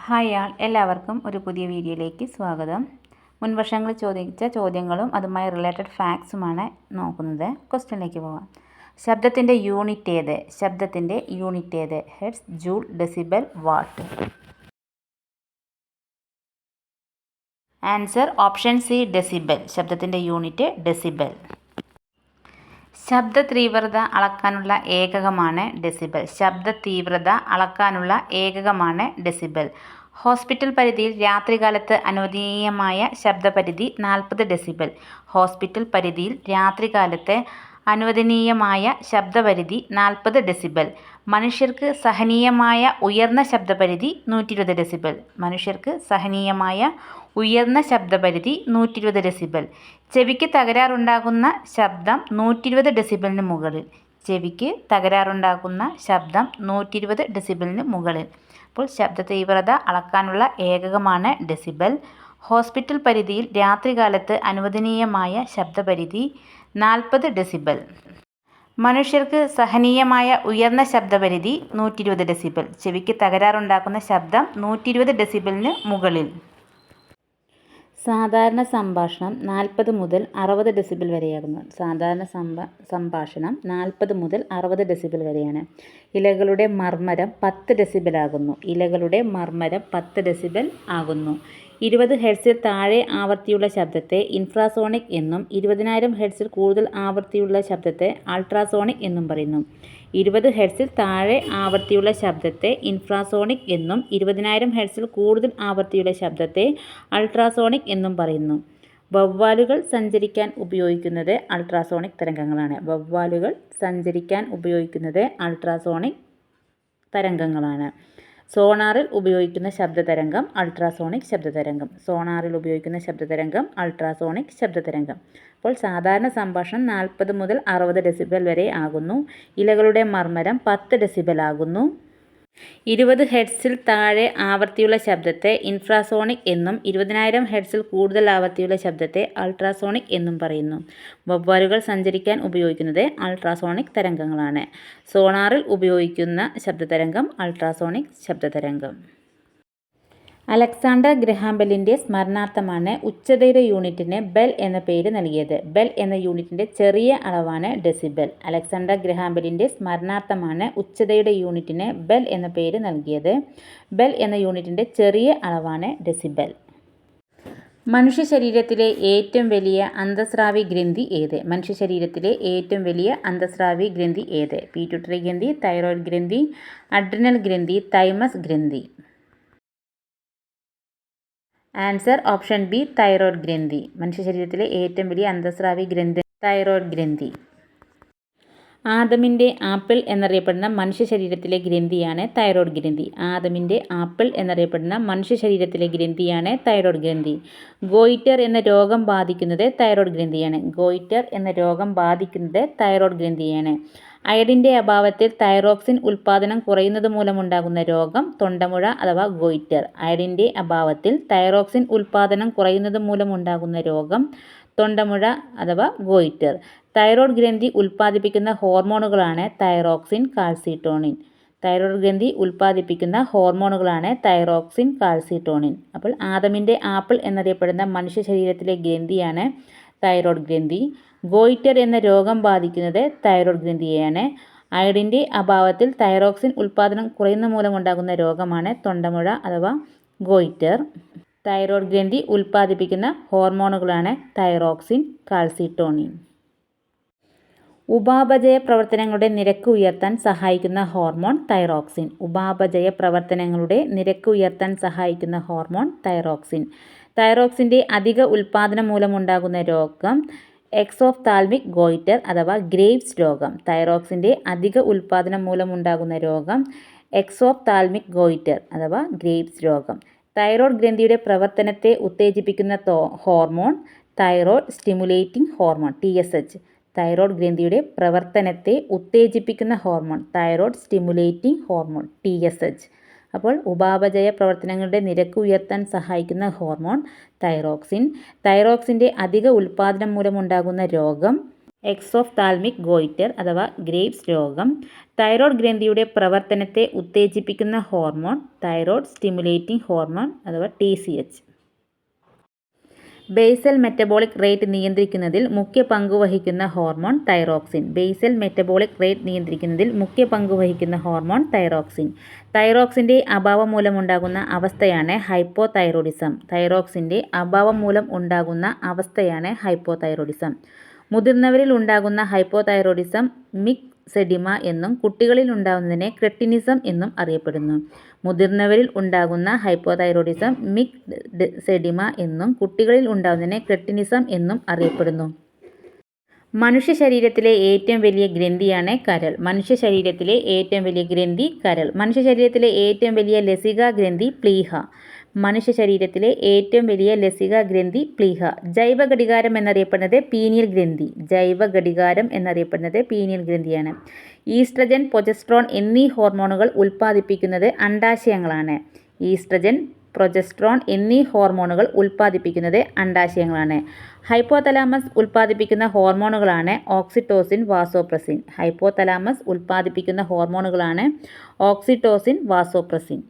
Hi ആൾ, എല്ലാവർക്കും ഒരു പുതിയ വീഡിയോയിലേക്ക് സ്വാഗതം. മുൻവർഷങ്ങളിൽ ചോദിച്ച ചോദ്യങ്ങളും അതുമായി റിലേറ്റഡ് ഫാക്ട്സുമാണ് നോക്കുന്നത്. ക്വസ്റ്റ്യനിലേക്ക് പോകാം. ശബ്ദത്തിൻ്റെ യൂണിറ്റ് ഏത്? ശബ്ദത്തിൻ്റെ യൂണിറ്റ് ഏത്? Hertz, joule, decibel, what? Answer option C, decibel. ശബ്ദത്തിൻ്റെ യൂണിറ്റ് ഡെസിബൽ. ശബ്ദ തീവ്രത അളക്കാനുള്ള ഏകകമാണ് ഡെസിബൽ. ശബ്ദ തീവ്രത അളക്കാനുള്ള ഏകകമാണ് ഡെസിബൽ. ഹോസ്പിറ്റൽ പരിധിയിൽ രാത്രികാലത്ത് അനുവദനീയമായ ശബ്ദപരിധി 40 ഡെസിബൽ. ഹോസ്പിറ്റൽ പരിധിയിൽ രാത്രികാലത്ത് അനുവദനീയമായ ശബ്ദപരിധി 40 ഡെസിബൽ. മനുഷ്യർക്ക് സഹനീയമായ ഉയർന്ന ശബ്ദപരിധി 120 ഡെസിബൽ. മനുഷ്യർക്ക് സഹനീയമായ ഉയർന്ന ശബ്ദപരിധി 120 ഡെസിബൽ. ചെവിക്ക് തകരാറുണ്ടാകുന്ന ശബ്ദം 120 ഡെസിബലിന് മുകളിൽ. ചെവിക്ക് തകരാറുണ്ടാകുന്ന ശബ്ദം 120 ഡെസിബലിന് മുകളിൽ. അപ്പോൾ ശബ്ദ തീവ്രത അളക്കാനുള്ള ഏകകമാണ് ഡെസിബൽ. ഹോസ്പിറ്റൽ പരിധിയിൽ രാത്രികാലത്ത് അനുവദനീയമായ ശബ്ദപരിധി 40 ഡെസിബൽ. മനുഷ്യർക്ക് സഹനീയമായ ഉയർന്ന ശബ്ദപരിധി 120 ഡെസിബൽ. ചെവിക്ക് തകരാറുണ്ടാക്കുന്ന ശബ്ദം 120 ഡെസിബലിന് മുകളിൽ. സാധാരണ സംഭാഷണം 40 മുതൽ 60 ഡെസിബൽ വരെയാകുന്നു. സാധാരണ സംഭാഷണം 40 മുതൽ 60 ഡെസിബൽ വരെയാണ്. ഇലകളുടെ മർമ്മരം 10 ഡെസിബൽ ആകുന്നു. ഇലകളുടെ മർമ്മരം 10 ഡെസിബൽ ആകുന്നു. 20 ഹെർട്സിൽ താഴെ ആവൃത്തിയുള്ള ശബ്ദത്തെ ഇൻഫ്രാസോണിക് എന്നും 20,000 ഹെർട്സിൽ കൂടുതൽ ആവൃത്തിയുള്ള ശബ്ദത്തെ അൾട്രാസോണിക് എന്നും പറയുന്നു. 20 ഹെർട്സിൽ താഴെ ആവൃത്തിയുള്ള ശബ്ദത്തെ ഇൻഫ്രാസോണിക് എന്നും 20,000 ഹെർട്സിൽ കൂടുതൽ ആവൃത്തിയുള്ള ശബ്ദത്തെ അൾട്രാസോണിക് എന്നും പറയുന്നു. വവ്വാലുകൾ സഞ്ചരിക്കാൻ ഉപയോഗിക്കുന്നത് അൾട്രാസോണിക് തരംഗങ്ങളാണ്. വവ്വാലുകൾ സഞ്ചരിക്കാൻ ഉപയോഗിക്കുന്നത് അൾട്രാസോണിക് തരംഗങ്ങളാണ്. സോണാറിൽ ഉപയോഗിക്കുന്ന ശബ്ദതരംഗം അൾട്രാസോണിക് ശബ്ദതരംഗം. സോണാറിൽ ഉപയോഗിക്കുന്ന ശബ്ദതരംഗം അൾട്രാസോണിക് ശബ്ദതരംഗം. അപ്പോൾ സാധാരണ സംഭാഷണം 40 മുതൽ 60 ഡെസിബൽ വരെ ആകുന്നു. ഇലകളുടെ മർമ്മരം 10 ഡെസിബൽ ആകുന്നു. 20 ഹെർട്സിൽ താഴെ ആവൃത്തിയുള്ള ശബ്ദത്തെ ഇൻഫ്രാസോണിക് എന്നും 20,000 ഹെർട്സിൽ കൂടുതൽ ആവൃത്തിയുള്ള ശബ്ദത്തെ അൾട്രാസോണിക് എന്നും പറയുന്നു. വവ്വാലുകൾ സഞ്ചരിക്കാൻ ഉപയോഗിക്കുന്നത് അൾട്രാസോണിക് തരംഗങ്ങളാണ്. സോണാറിൽ ഉപയോഗിക്കുന്ന ശബ്ദതരംഗം അൾട്രാസോണിക് ശബ്ദതരംഗം. അലക്സാണ്ടർ ഗ്രഹാം ബെല്ലിൻ്റെ സ്മരണാർത്ഥമാണ് ഉച്ചതയുടെ യൂണിറ്റിന് ബെൽ എന്ന പേര് നൽകിയത്. ബെൽ എന്ന യൂണിറ്റിൻ്റെ ചെറിയ അളവാണ് ഡെസിബൽ. അലക്സാണ്ടർ ഗ്രഹാം ബെല്ലിൻ്റെ സ്മരണാർത്ഥമാണ് ഉച്ചതയുടെ യൂണിറ്റിന് ബെൽ എന്ന പേര് നൽകിയത്. ബെൽ എന്ന യൂണിറ്റിൻ്റെ ചെറിയ അളവാണ് ഡെസിബൽ. മനുഷ്യ ശരീരത്തിലെ ഏറ്റവും വലിയ അന്തസ്രാവി ഗ്രന്ഥി ഏത്? മനുഷ്യ ശരീരത്തിലെ ഏറ്റവും വലിയ അന്തസ്രാവി ഗ്രന്ഥി ഏത്? പീറ്റ്യൂട്ടറി ഗ്രന്ഥി, തൈറോയ്ഡ് ഗ്രന്ഥി, അഡ്രിനൽ ഗ്രന്ഥി, തൈമസ് ഗ്രന്ഥി? ആൻസർ ഓപ്ഷൻ ബി, തൈറോയ്ഡ് ഗ്രന്ഥി. മനുഷ്യ ശരീരത്തിലെ ഏറ്റവും വലിയ അന്തസ്രാവി ഗ്രന്ഥി തൈറോയ്ഡ് ഗ്രന്ഥി. ആദമിൻ്റെ ആപ്പിൾ എന്നറിയപ്പെടുന്ന മനുഷ്യ ശരീരത്തിലെ ഗ്രന്ഥിയാണ് തൈറോയ്ഡ് ഗ്രന്ഥി. ആദമിൻ്റെ ആപ്പിൾ എന്നറിയപ്പെടുന്ന മനുഷ്യ ശരീരത്തിലെ ഗ്രന്ഥിയാണ് തൈറോയ്ഡ് ഗ്രന്ഥി. ഗോയിറ്റർ എന്ന രോഗം ബാധിക്കുന്നത് തൈറോയ്ഡ് ഗ്രന്ഥിയാണ്. ഗോയിറ്റർ എന്ന രോഗം ബാധിക്കുന്നത് തൈറോയ്ഡ് ഗ്രന്ഥിയാണ്. അയഡിൻ്റെ അഭാവത്തിൽ തൈറോക്സിൻ ഉൽപ്പാദനം കുറയുന്നത് മൂലമുണ്ടാകുന്ന രോഗം തൊണ്ടമുഴ അഥവാ ഗോയിറ്റർ. അയഡിൻ്റെ അഭാവത്തിൽ തൈറോക്സിൻ ഉൽപ്പാദനം കുറയുന്നത് മൂലമുണ്ടാകുന്ന രോഗം തൊണ്ടമുഴ അഥവാ ഗോയിറ്റർ. തൈറോയ്ഡ് ഗ്രന്ഥി ഉൽപ്പാദിപ്പിക്കുന്ന ഹോർമോണുകളാണ് തൈറോക്സിൻ, കാൽസിട്ടോണിൻ. തൈറോയ്ഡ് ഗ്രന്ഥി ഉൽപ്പാദിപ്പിക്കുന്ന ഹോർമോണുകളാണ് തൈറോക്സിൻ, കാൽസിട്ടോണിൻ. അപ്പോൾ ആദമിൻ്റെ ആപ്പിൾ എന്നറിയപ്പെടുന്ന മനുഷ്യ ശരീരത്തിലെ ഗ്രന്ഥിയാണ് തൈറോയ്ഡ് ഗ്രന്ഥി. ഗോയിറ്റർ എന്ന രോഗം ബാധിക്കുന്നത് തൈറോയ്ഡ് ഗ്രന്ഥിയെയാണ്. അയഡിൻ്റെ അഭാവത്തിൽ തൈറോക്സിൻ ഉൽപ്പാദനം കുറയുന്ന മൂലമുണ്ടാകുന്ന രോഗമാണ് തൊണ്ടമുഴ അഥവാ ഗോയിറ്റർ. തൈറോയ്ഡ് ഗ്രന്ഥി ഉൽപ്പാദിപ്പിക്കുന്ന ഹോർമോണുകളാണ് തൈറോക്സിൻ, കാൽസിട്ടോണിൻ. ഉപാപചയ പ്രവർത്തനങ്ങളുടെ നിരക്ക് ഉയർത്താൻ സഹായിക്കുന്ന ഹോർമോൺ തൈറോക്സിൻ. ഉപാപചയ പ്രവർത്തനങ്ങളുടെ നിരക്ക് ഉയർത്താൻ സഹായിക്കുന്ന ഹോർമോൺ തൈറോക്സിൻ. തൈറോക്സിൻ്റെ അധിക ഉൽപ്പാദനം മൂലമുണ്ടാകുന്ന രോഗം എക്സോഫ്താൽമിക് ഗോയിറ്റർ അഥവാ ഗ്രേവ്സ് രോഗം. തൈറോക്സിൻ്റെ അധിക ഉൽപ്പാദനം മൂലമുണ്ടാകുന്ന രോഗം എക്സോഫ്താൽമിക് ഗോയിറ്റർ അഥവാ ഗ്രേവ്സ് രോഗം. തൈറോയ്ഡ് ഗ്രന്ഥിയുടെ പ്രവർത്തനത്തെ ഉത്തേജിപ്പിക്കുന്ന hormone thyroid stimulating hormone TSH. Thyroid ഗ്രന്ഥിയുടെ പ്രവർത്തനത്തെ ഉത്തേജിപ്പിക്കുന്ന hormone thyroid stimulating hormone TSH. അപ്പോൾ ഉപാപചയ പ്രവർത്തനങ്ങളുടെ നിരക്ക് ഉയർത്താൻ സഹായിക്കുന്ന ഹോർമോൺ തൈറോക്സിൻ. തൈറോക്സിൻ്റെ അധിക ഉൽപ്പാദനം മൂലമുണ്ടാകുന്ന രോഗം എക്സോഫ്താൽമിക് ഗോയിറ്റർ അഥവാ ഗ്രേവ്സ് രോഗം. തൈറോയ്ഡ് ഗ്രന്ഥിയുടെ പ്രവർത്തനത്തെ ഉത്തേജിപ്പിക്കുന്ന ഹോർമോൺ തൈറോയ്ഡ് സ്റ്റിമുലേറ്റിംഗ് ഹോർമോൺ അഥവാ TSH. ബേസൽ മെറ്റബോളിക് റേറ്റ് നിയന്ത്രിക്കുന്നതിൽ മുഖ്യ പങ്കുവഹിക്കുന്ന hormone thyroxine. Basal metabolic rate നിയന്ത്രിക്കുന്നതിൽ മുഖ്യ പങ്കുവഹിക്കുന്ന ഹോർമോൺ തൈറോക്സിൻ. തൈറോക്സിൻ്റെ അഭാവം മൂലമുണ്ടാകുന്ന അവസ്ഥയാണ് ഹൈപ്പോതൈറോയിഡിസം. തൈറോക്സിൻ്റെ അഭാവം മൂലം ഉണ്ടാകുന്ന അവസ്ഥയാണ് ഹൈപ്പോതൈറോയിഡിസം. മുതിർന്നവരിൽ ഉണ്ടാകുന്ന ഹൈപ്പോതൈറോയിഡിസം മിക്സെഡിമ എന്നും കുട്ടികളിൽ ഉണ്ടാകുന്നതിനെ ക്രെറ്റിനിസം എന്നും അറിയപ്പെടുന്നു. മുതിർന്നവരിൽ ഉണ്ടാകുന്ന ഹൈപ്പോതൈറോയിഡിസം മിക്സെഡിമ എന്നും കുട്ടികളിൽ ഉണ്ടാകുന്നതിനെ ക്രെറ്റിനിസം എന്നും അറിയപ്പെടുന്നു. മനുഷ്യ ശരീരത്തിലെ ഏറ്റവും വലിയ ഗ്രന്ഥിയാണ് കരൾ. മനുഷ്യ ശരീരത്തിലെ ഏറ്റവും വലിയ ഗ്രന്ഥി കരൾ. മനുഷ്യ ശരീരത്തിലെ ഏറ്റവും വലിയ ലസികാ ഗ്രന്ഥി പ്ലീഹ. മനുഷ്യ ശരീരത്തിലെ ഏറ്റവും വലിയ ലസികാ ഗ്രന്ഥി പ്ലീഹ. ജൈവ ഘടികാരം എന്നറിയപ്പെടുന്നത് പീനിയൽ ഗ്രന്ഥി. ജൈവ ഘടികാരം എന്നറിയപ്പെടുന്നത് പീനിയൽ ഗ്രന്ഥിയാണ്. ഈസ്ട്രജൻ, പ്രൊജസ്ട്രോൺ എന്നീ ഹോർമോണുകൾ ഉൽപ്പാദിപ്പിക്കുന്നത് അണ്ഡാശയങ്ങളാണ്. ഈസ്ട്രജൻ, പ്രൊജസ്ട്രോൺ എന്നീ ഹോർമോണുകൾ ഉൽപ്പാദിപ്പിക്കുന്നത് അണ്ഡാശയങ്ങളാണ്. ഹൈപ്പോതലാമസ് ഉൽപ്പാദിപ്പിക്കുന്ന ഹോർമോണുകളാണ് ഓക്സിറ്റോസിൻ, വാസോപ്രസിൻ. ഹൈപ്പോതലാമസ് ഉൽപ്പാദിപ്പിക്കുന്ന ഹോർമോണുകളാണ് ഓക്സിറ്റോസിൻ, വാസോപ്രസിൻ.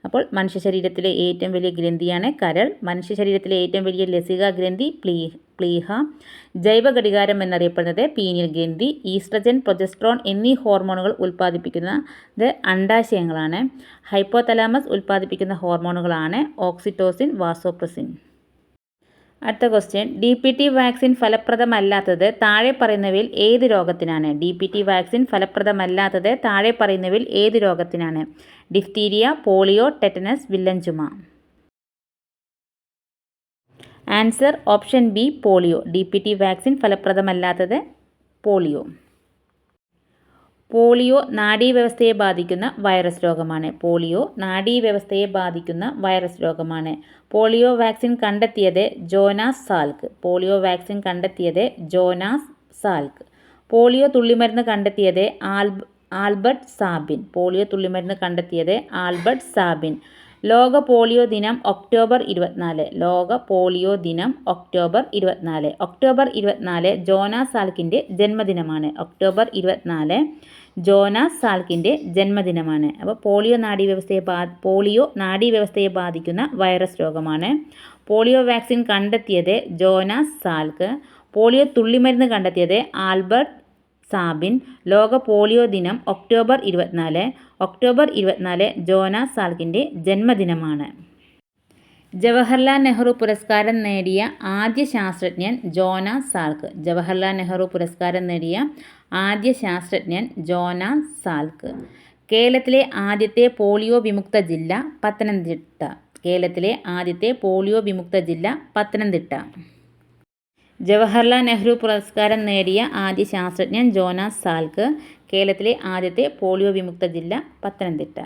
അപ്പോൾ മനുഷ്യ ശരീരത്തിലെ ഏറ്റവും വലിയ ഗ്രന്ഥിയാണ് കരൾ. മനുഷ്യ ശരീരത്തിലെ ഏറ്റവും വലിയ ലസികാ ഗ്രന്ഥി പ്ലീഹ. ജൈവ ഘടികാരം എന്നറിയപ്പെടുന്നത് പീനിയൽ ഗ്രന്ഥി. ഈസ്ട്രജൻ, പ്രൊജസ്ട്രോൺ എന്നീ ഹോർമോണുകൾ ഉൽപ്പാദിപ്പിക്കുന്നത് അണ്ഡാശയങ്ങളാണ്. ഹൈപ്പോതലാമസ് ഉൽപ്പാദിപ്പിക്കുന്ന ഹോർമോണുകളാണ് ഓക്സിറ്റോസിൻ, വാസോപ്രസിൻ. അടുത്ത ക്വസ്റ്റ്യൻ, DPT വാക്സിൻ ഫലപ്രദമല്ലാത്തത് താഴെ പറയുന്നവയിൽ ഏത് രോഗത്തിനാണ്? DPT വാക്സിൻ ഫലപ്രദമല്ലാത്തത് താഴെ പറയുന്നവയിൽ ഏത് രോഗത്തിനാണ്? ഡിഫ്തീരിയ, പോളിയോ, ടെറ്റനസ്, വില്ലൻ ചുമ. Answer option B polio. DPT vaccine ഫലപ്രദമല്ലാത്തത് പോളിയോ. പോളിയോ നാഡീവ്യവസ്ഥയെ ബാധിക്കുന്ന വൈറസ് രോഗമാണ്. പോളിയോ നാഡീവ്യവസ്ഥയെ ബാധിക്കുന്ന വൈറസ് രോഗമാണ്. പോളിയോ വാക്സിൻ കണ്ടെത്തിയത് ജോനാസ് സാൽക്ക്. പോളിയോ വാക്സിൻ കണ്ടെത്തിയത് ജോനാസ് സാൽക്ക്. പോളിയോ തുള്ളിമരുന്ന് കണ്ടെത്തിയത് ആൽബർട്ട് സാബിൻ. പോളിയോ തുള്ളിമരുന്ന് കണ്ടെത്തിയത് ആൽബർട്ട് സാബിൻ. ലോക പോളിയോ ദിനം ഒക്ടോബർ 24. ലോക പോളിയോ ദിനം ഒക്ടോബർ 24. ഒക്ടോബർ 24 ജോനാസ് സാൽക്കിൻ്റെ ജന്മദിനമാണ്. ഒക്ടോബർ 24 ജോനാസ് സാൽക്കിൻ്റെ ജന്മദിനമാണ്. അപ്പോൾ പോളിയോ നാഡീവ്യവസ്ഥയെ ബാധിക്കുന്ന വൈറസ് രോഗമാണ്. പോളിയോ വാക്സിൻ കണ്ടെത്തിയത് ജോനാസ് സാൽക്ക്. പോളിയോ തുള്ളിമരുന്ന് കണ്ടെത്തിയത് ആൽബർട്ട് സാബിൻ. ലോക പോളിയോ ദിനം ഒക്ടോബർ 24. ഒക്ടോബർ 24 ജോനാസ് സാൽക്കിൻ്റെ ജന്മദിനമാണ്. ജവഹർലാൽ നെഹ്റു പുരസ്കാരം നേടിയ ആദ്യ ശാസ്ത്രജ്ഞൻ ജോനാസ് സാൽക്ക്. ജവഹർലാൽ നെഹ്റു പുരസ്കാരം നേടിയ ആദ്യ ശാസ്ത്രജ്ഞൻ ജോനാസ് സാൽക്ക്. കേരളത്തിലെ ആദ്യത്തെ പോളിയോ വിമുക്ത ജില്ല പത്തനംതിട്ട. കേരളത്തിലെ ആദ്യത്തെ പോളിയോ വിമുക്ത ജില്ല പത്തനംതിട്ട. ജവഹർലാൽ നെഹ്റു പുരസ്കാരം നേടിയ ആദ്യ ശാസ്ത്രജ്ഞൻ ജോനാസ് സാൽക്ക്. കേരളത്തിലെ ആദ്യത്തെ പോളിയോ വിമുക്ത ജില്ല പത്തനംതിട്ട.